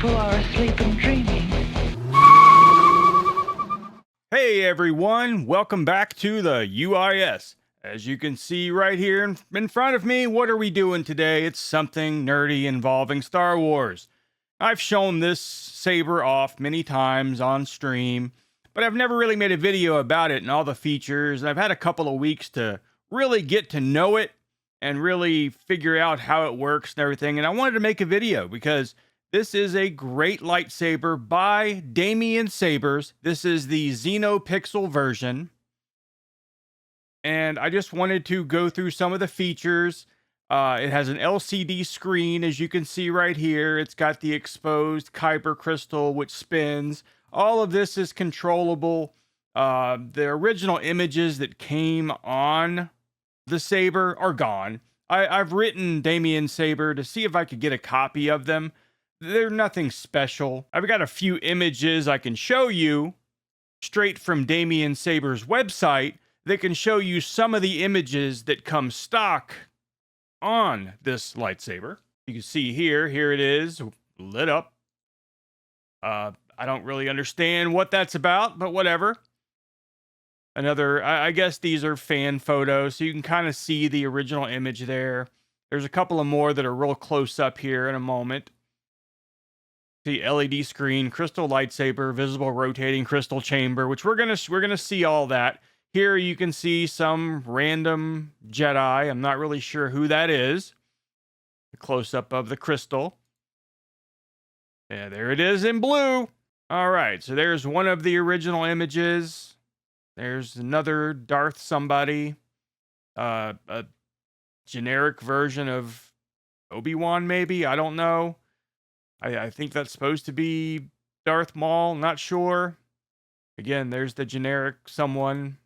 people are asleep and dreaming. Hey everyone, welcome back to the UIS. As you can see right here in front of me, what are we doing today? It's something nerdy involving Star Wars. I've shown this saber off many times on stream, but I've never really made a video about it and all the features. And I've had a couple of weeks to really get to know it and really figure out how it works and everything. And I wanted to make a video because this is a great lightsaber by Damiensaber. This is the Xenopixel version. And I just wanted to go through some of the features. It has an LCD screen, as you can see right here. It's got the exposed Kyber crystal, which spins. All of this is controllable. The original images that came on the saber are gone. I've written Damiensaber to see if I could get a copy of them. They're nothing special. I've got a few images I can show you straight from Damiensaber's website that can show you some of the images that come stock on this lightsaber. You can see here it is lit up. I don't really understand what that's about, but whatever. I guess these are fan photos, so you can kind of see the original image there. There's a couple of more that are real close up here in a moment. The LED screen, crystal lightsaber, visible rotating crystal chamber, which we're gonna see all that. Here you can see some random Jedi. I'm not really sure who that is. A close-up of the crystal. Yeah, there it is in blue. All right, so there's one of the original images. There's another Darth somebody. A generic version of Obi-Wan, maybe? I don't know. I think that's supposed to be Darth Maul. Not sure. Again, there's the generic someone.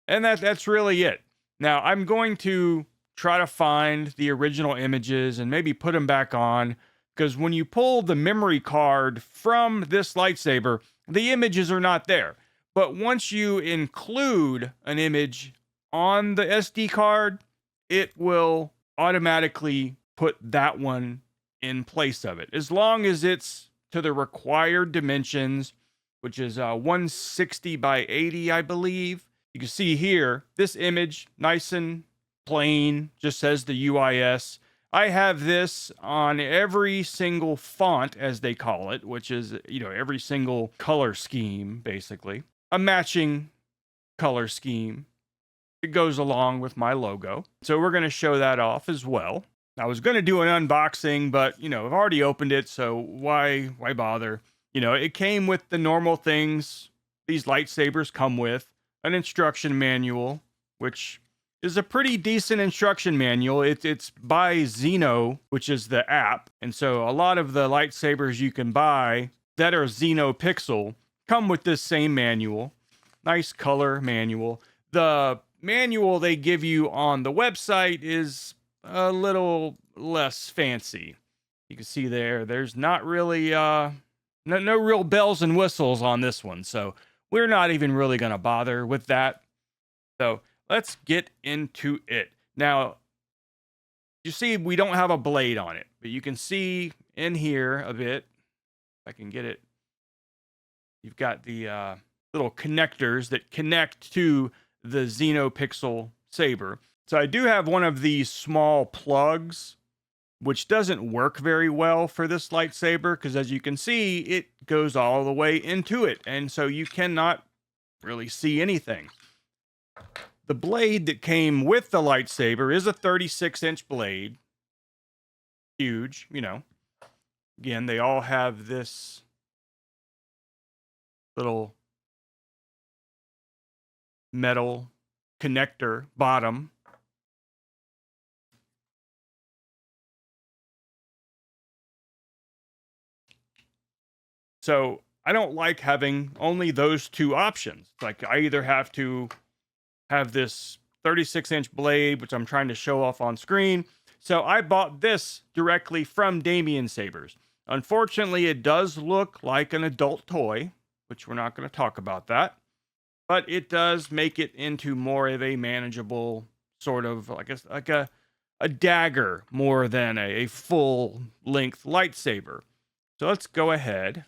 And that's really it. Now, I'm going to try to find the original images and maybe put them back on, because when you pull the memory card from this lightsaber, the images are not there. But once you include an image on the SD card, it will automatically put that one in place of it, as long as it's to the required dimensions, which is 160 by 80, I believe. You can see here, this image, nice and plain, just says the UIS. I have this on every single font, as they call it, which is, every single color scheme, basically. A matching color scheme. It goes along with my logo. So we're going to show that off as well. I was going to do an unboxing, but, I've already opened it, so why bother? It came with the normal things these lightsabers come with. An instruction manual, which is a pretty decent instruction manual. It's by Xeno, which is the app. And so a lot of the lightsabers you can buy that are Xenopixel come with this same manual. Nice color manual. The manual they give you on the website is a little less fancy. You can see there's not really no real bells and whistles on this one, so we're not even really going to bother with that. So let's get into it. Now, you see we don't have a blade on it, but you can see in here a bit, if I can get it, you've got the little connectors that connect to the Xenopixel saber. So I do have one of these small plugs, which doesn't work very well for this lightsaber, because as you can see, it goes all the way into it, and so you cannot really see anything. The blade that came with the lightsaber is a 36-inch blade. Huge, Again, they all have this little metal connector bottom. So I don't like having only those two options. Like, I either have to have this 36-inch blade, which I'm trying to show off on screen. So I bought this directly from Damiensaber. Unfortunately, it does look like an adult toy, which we're not going to talk about that. But it does make it into more of a manageable sort of like a dagger more than a full-length lightsaber. So let's go ahead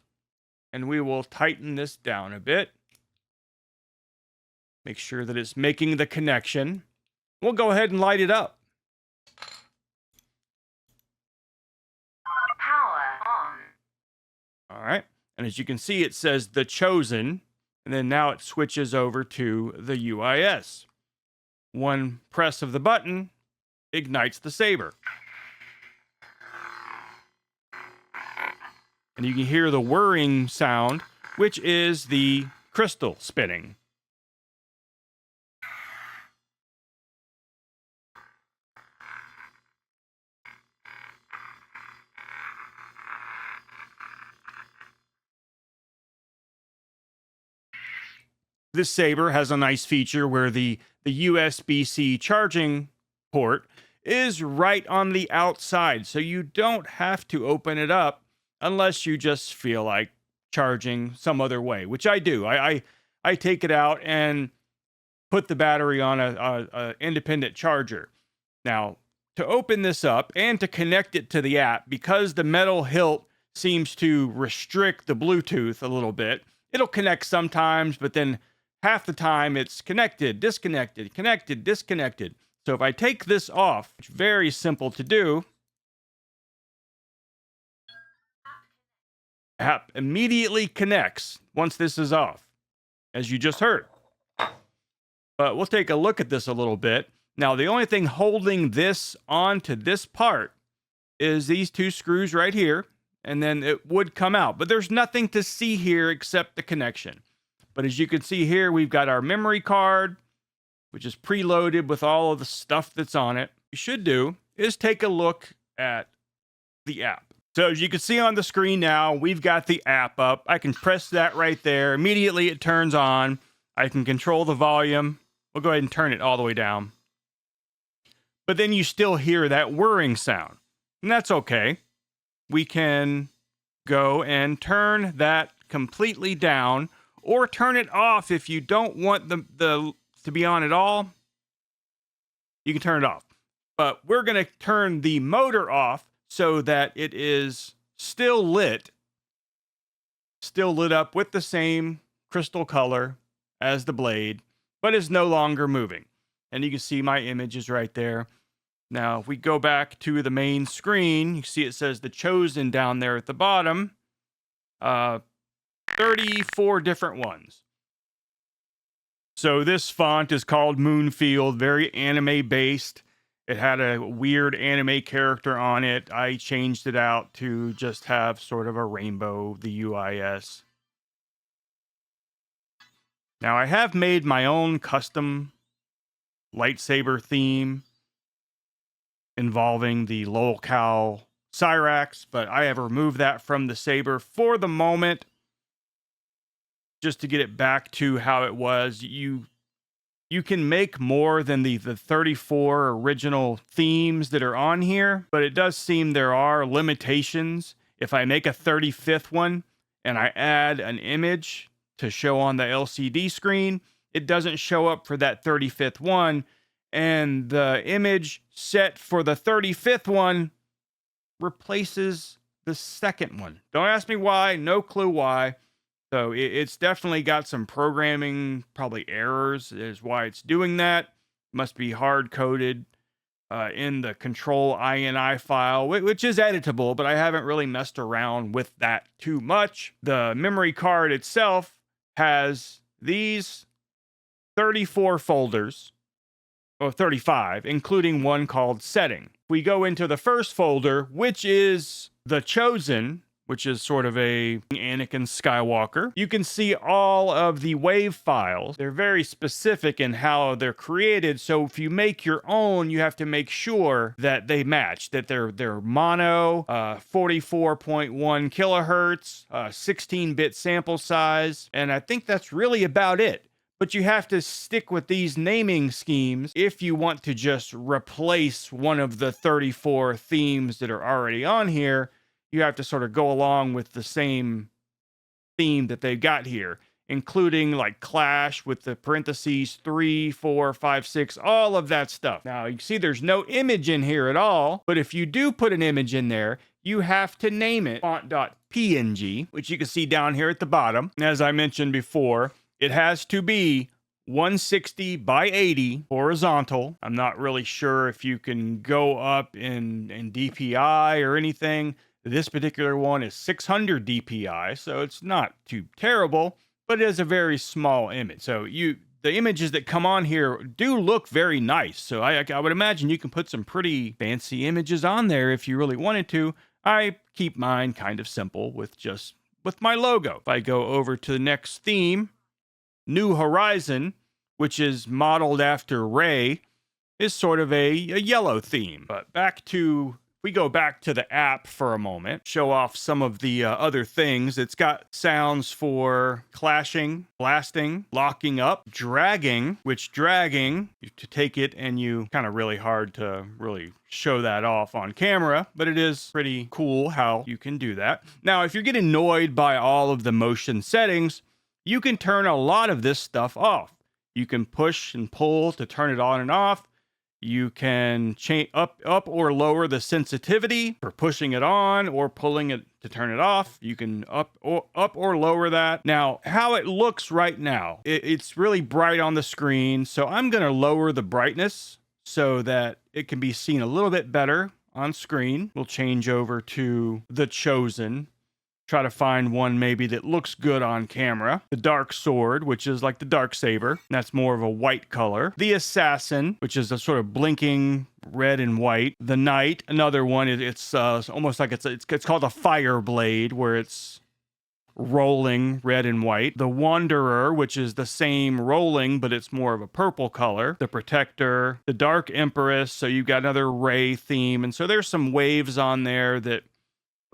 and we will tighten this down a bit. Make sure that it's making the connection. We'll go ahead and light it up. Power on. All right. And as you can see, it says The Chosen. And then now it switches over to the UIS. One press of the button ignites the saber. And you can hear the whirring sound, which is the crystal spinning. This saber has a nice feature where the USB-C charging port is right on the outside, so you don't have to open it up unless you just feel like charging some other way, which I do. I take it out and put the battery on a independent charger. Now, to open this up and to connect it to the app, because the metal hilt seems to restrict the Bluetooth a little bit, it'll connect sometimes, but then half the time it's connected, disconnected, connected, disconnected. So if I take this off, it's very simple to do. App immediately connects once this is off, as you just heard. But we'll take a look at this a little bit. Now, the only thing holding this onto this part is these two screws right here, and then it would come out. But there's nothing to see here except the connection. But as you can see here, we've got our memory card, which is preloaded with all of the stuff that's on it. What you should do is take a look at the app. So as you can see on the screen now, we've got the app up. I can press that right there. Immediately it turns on. I can control the volume. We'll go ahead and turn it all the way down. But then you still hear that whirring sound. And that's okay. We can go and turn that completely down or turn it off if you don't want the to be on at all. You can turn it off. But we're going to turn the motor off so that it is still lit up with the same crystal color as the blade, but is no longer moving. And you can see my image is right there. Now, if we go back to the main screen, you see it says The Chosen down there at the bottom. 34 different ones. So this font is called Moonfield, very anime-based. It had a weird anime character on it. I changed it out to just have sort of a rainbow, the UIS. Now, I have made my own custom lightsaber theme involving the lolcow Cyrax, but I have removed that from the saber for the moment just to get it back to how it was. You can make more than the 34 original themes that are on here, but it does seem there are limitations. If I make a 35th one and I add an image to show on the LCD screen, it doesn't show up for that 35th one, and the image set for the 35th one replaces the second one. Don't ask me why, no clue why. So it's definitely got some programming, probably errors is why it's doing that. Must be hard-coded in the control INI file, which is editable, but I haven't really messed around with that too much. The memory card itself has these 34 folders, or 35, including one called Setting. We go into the first folder, which is The Chosen, which is sort of a Anakin Skywalker. You can see all of the wave files. They're very specific in how they're created, so if you make your own, you have to make sure that they match, that they're mono, 44.1 kilohertz, 16-bit sample size, and I think that's really about it. But you have to stick with these naming schemes if you want to just replace one of the 34 themes that are already on here. You have to sort of go along with the same theme that they've got here, including like Clash with the parentheses 3, 4, 5, 6, all of that stuff. Now, you see there's no image in here at all, but if you do put an image in there, you have to name it font.png, which you can see down here at the bottom. And as I mentioned before, it has to be 160 by 80 horizontal. I'm not really sure if you can go up in DPI or anything. This particular one is 600 DPI, so it's not too terrible, but it is a very small image. So the images that come on here do look very nice. So I would imagine you can put some pretty fancy images on there if you really wanted to. I keep mine kind of simple with my logo. If I go over to the next theme, New Horizon, which is modeled after Ray, is sort of a yellow theme. But we go back to the app for a moment, show off some of the other things. It's got sounds for clashing, blasting, locking up, dragging, which dragging, to take it and you kind of really hard to really show that off on camera, but it is pretty cool how you can do that. Now, if you're getting annoyed by all of the motion settings, you can turn a lot of this stuff off. You can push and pull to turn it on and off. You can change up or lower the sensitivity for pushing it on or pulling it to turn it off. You can up or lower that. Now, how it looks right now, it's really bright on the screen. So I'm going to lower the brightness so that it can be seen a little bit better on screen. We'll change over to the Chosen. Try to find one maybe that looks good on camera. The Dark Sword, which is like the Dark Saber. That's more of a white color. The Assassin, which is a sort of blinking red and white. The Knight, another one. It's almost like it's called a Fire Blade, where it's rolling red and white. The Wanderer, which is the same rolling, but it's more of a purple color. The Protector. The Dark Empress. So you've got another Ray theme. And so there's some waves on there that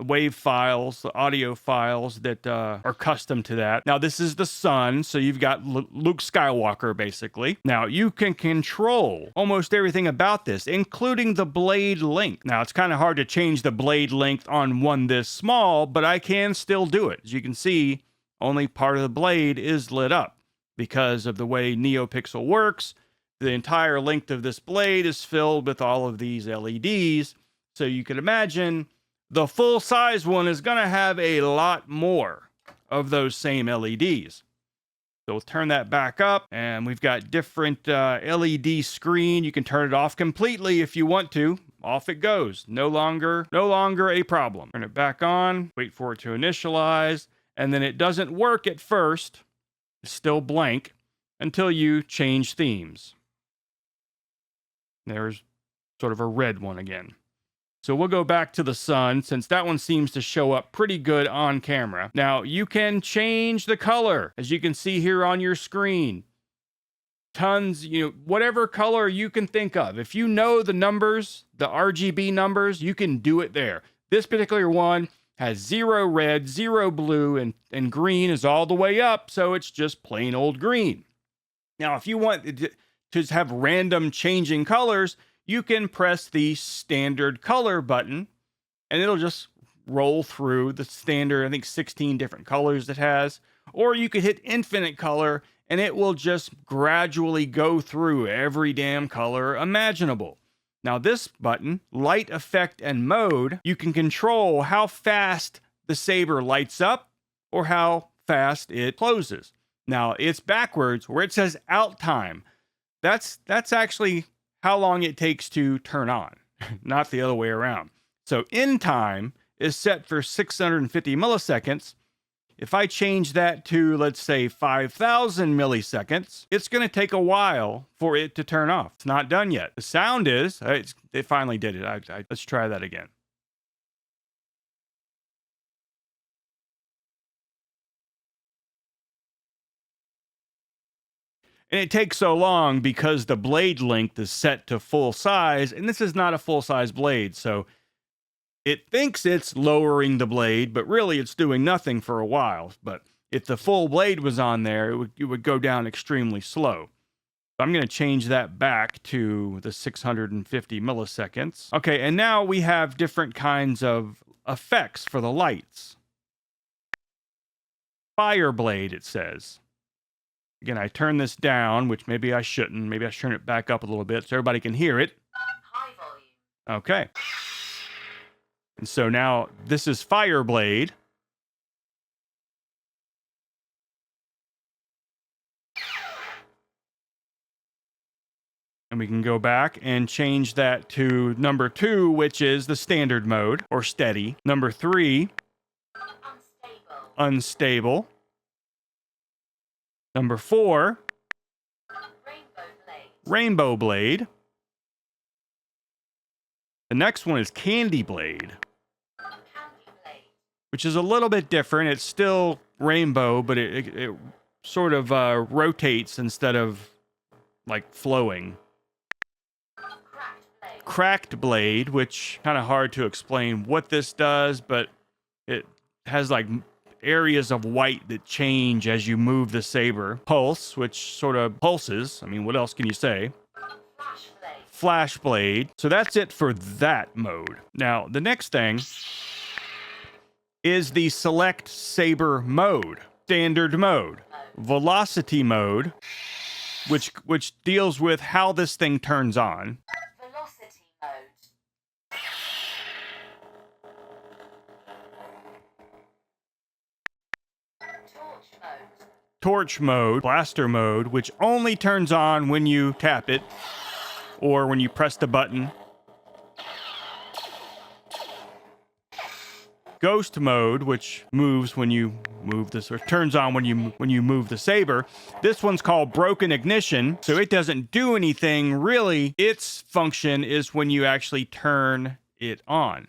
wave files, the audio files that are custom to that. Now, this is the sun, so you've got Luke Skywalker, basically. Now, you can control almost everything about this, including the blade length. Now, it's kind of hard to change the blade length on one this small, but I can still do it. As you can see, only part of the blade is lit up because of the way Neopixel works. The entire length of this blade is filled with all of these LEDs, so you can imagine the full-size one is going to have a lot more of those same LEDs. So we'll turn that back up, and we've got different LED screen. You can turn it off completely if you want to. Off it goes. No longer a problem. Turn it back on, wait for it to initialize, and then it doesn't work at first. It's still blank until you change themes. There's sort of a red one again. So we'll go back to the sun, since that one seems to show up pretty good on camera. Now, you can change the color, as you can see here on your screen. Tons, whatever color you can think of. If you know the numbers, the RGB numbers, you can do it there. This particular one has 0 red, 0 blue, and green is all the way up, so it's just plain old green. Now, if you want to have random changing colors, you can press the standard color button, and it'll just roll through the standard, I think 16 different colors it has. Or you could hit infinite color, and it will just gradually go through every damn color imaginable. Now this button, Light Effect and Mode, you can control how fast the saber lights up or how fast it closes. Now it's backwards, where it says out time. That's actually how long it takes to turn on, not the other way around. So in time is set for 650 milliseconds. If I change that to, let's say, 5,000 milliseconds, it's going to take a while for it to turn off. It's not done yet. The sound is, it finally did it. Let's try that again. And it takes so long because the blade length is set to full size, and this is not a full size blade, so it thinks it's lowering the blade, but really it's doing nothing for a while. But if the full blade was on there, it would go down extremely slow. So I'm going to change that back to the 650 milliseconds. Okay, and now we have different kinds of effects for the lights. Fire blade, it says. Again, I turn this down, which maybe I shouldn't. Maybe I should turn it back up a little bit so everybody can hear it. High volume. Okay. And so now this is Fireblade. And we can go back and change that to number 2, which is the standard mode, or steady. Number 3, unstable. Number 4, rainbow blade. The next one is Candy Blade, which is a little bit different. It's still rainbow, but it sort of rotates instead of like flowing. Cracked Blade, which kind of hard to explain what this does, but it has like areas of white that change as you move the saber. Pulse, which sort of pulses. I mean, what else can you say? Flash Blade. So that's it for that mode. Now, the next thing is the select saber mode. Standard mode. Velocity mode, which deals with how this thing turns on. Velocity mode. Torch mode. Torch mode. Blaster mode, which only turns on when you tap it or when you press the button. Ghost mode, which moves when you move this, or turns on when you move the saber. This one's called Broken Ignition, so it doesn't do anything really. Its function is when you actually turn it on.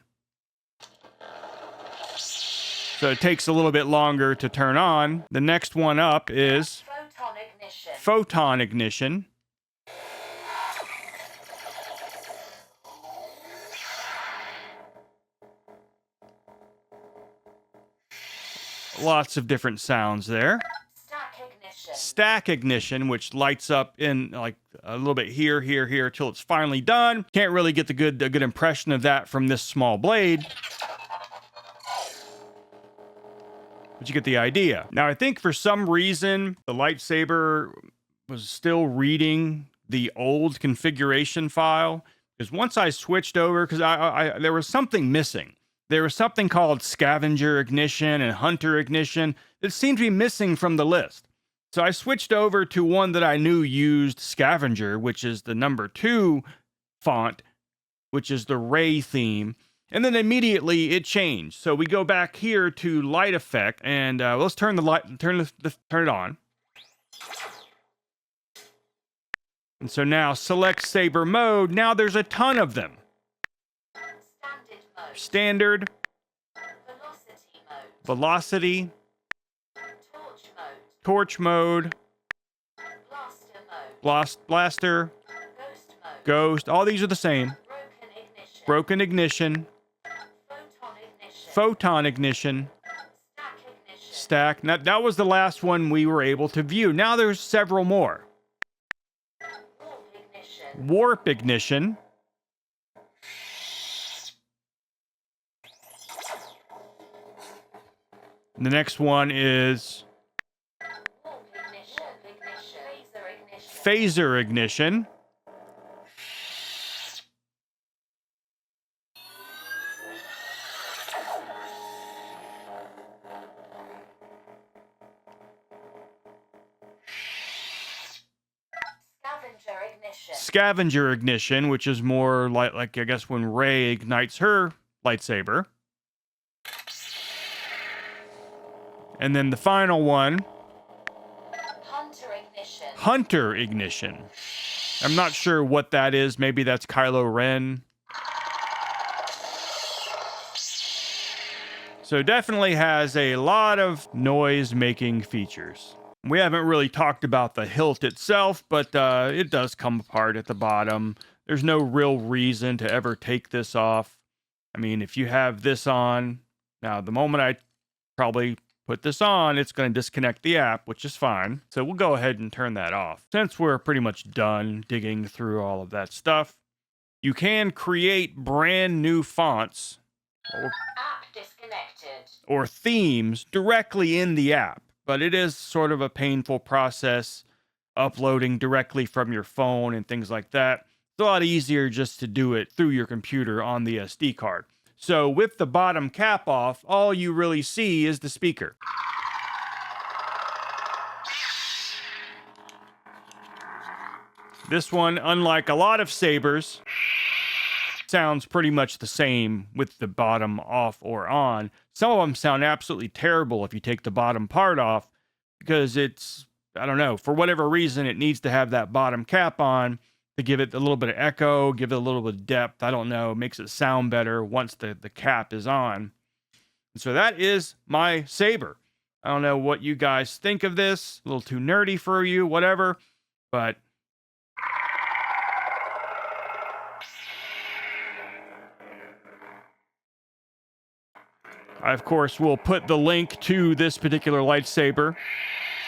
So it takes a little bit longer to turn on. The next one up is Photon ignition. Photon Ignition. Lots of different sounds there. Stack ignition. Stack Ignition, which lights up in like a little bit here, till it's finally done. Can't really get a good impression of that from this small blade, but you get the idea. Now, I think for some reason the lightsaber was still reading the old configuration file, because once I switched over, because I there was something missing. There was something called Scavenger Ignition and Hunter Ignition that seemed to be missing from the list. So I switched over to one that I knew used Scavenger, which is the number 2 font, which is the Ray theme. And then immediately it changed. So we go back here to Light Effect, and let's turn turn it on. And so now select Saber mode. Now there's a ton of them. Standard, velocity, torch mode, blaster, ghost. All these are the same. Broken ignition, photon ignition, stack. Now, that was the last one we were able to view. Now there's several more. Warp ignition. The next one is phaser ignition. Scavenger ignition, which is more like I guess when Rey ignites her lightsaber. And then the final one, Hunter ignition. I'm not sure what that is. Maybe that's Kylo Ren. So definitely has a lot of noise-making features. We haven't really talked about the hilt itself, but it does come apart at the bottom. There's no real reason to ever take this off. I mean, if you have this on, now the moment I probably put this on, it's going to disconnect the app, which is fine. So we'll go ahead and turn that off. Since we're pretty much done digging through all of that stuff, you can create brand new fonts or themes directly in the app, but it is sort of a painful process uploading directly from your phone and things like that. It's a lot easier just to do it through your computer on the SD card. So with the bottom cap off, all you really see is the speaker. This one, unlike a lot of sabers, sounds pretty much the same with the bottom off or on. Some of them sound absolutely terrible if you take the bottom part off, because it's, I don't know, for whatever reason, it needs to have that bottom cap on to give it a little bit of echo, give it a little bit of depth. I don't know, it makes it sound better once the cap is on. So that is my Saber. I don't know what you guys think of this. A little too nerdy for you, whatever, but I, of course, will put the link to this particular lightsaber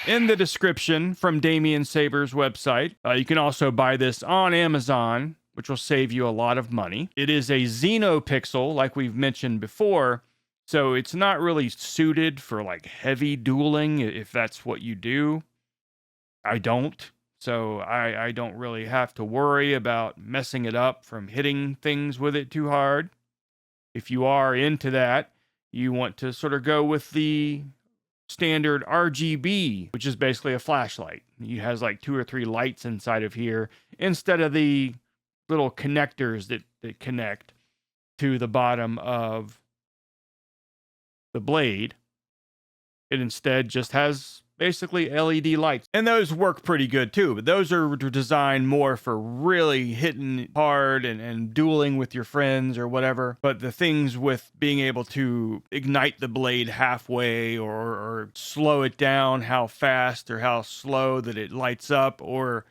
in the description from Damiensaber's website. You can also buy this on Amazon, which will save you a lot of money. It is a Xenopixel, like we've mentioned before, so it's not really suited for like heavy dueling, if that's what you do. I don't, so I don't really have to worry about messing it up from hitting things with it too hard. If you are into that, you want to sort of go with the standard RGB, which is basically a flashlight. It has like 2 or 3 lights inside of here instead of the little connectors that connect to the bottom of the blade. It instead just has basically LED lights. And those work pretty good too, but those are designed more for really hitting hard and dueling with your friends or whatever. But the things with being able to ignite the blade halfway or slow it down how fast or how slow that it lights up or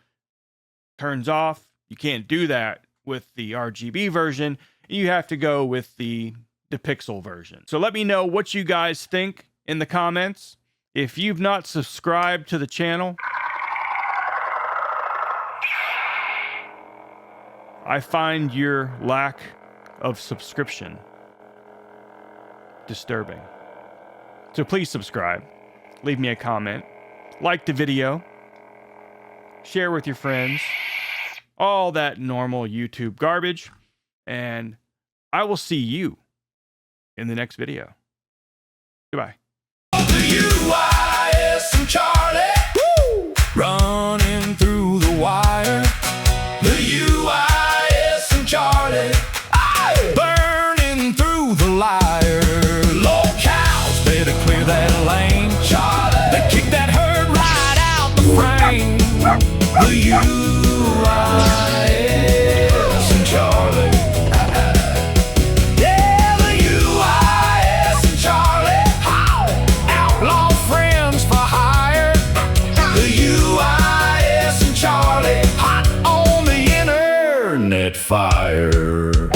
turns off, you can't do that with the RGB version. You have to go with the Pixel version. So let me know what you guys think in the comments. If you've not subscribed to the channel, I find your lack of subscription disturbing. So please subscribe, leave me a comment, like the video, share with your friends, all that normal YouTube garbage, and I will see you in the next video. Goodbye. TheUIS and Charlie, woo! Running through the wire. TheUIS and Charlie, aye! Burning through the liar. Locals, better clear that lane, Charlie. They kick that herd right out the frame. TheUIS and Charlie. Fire.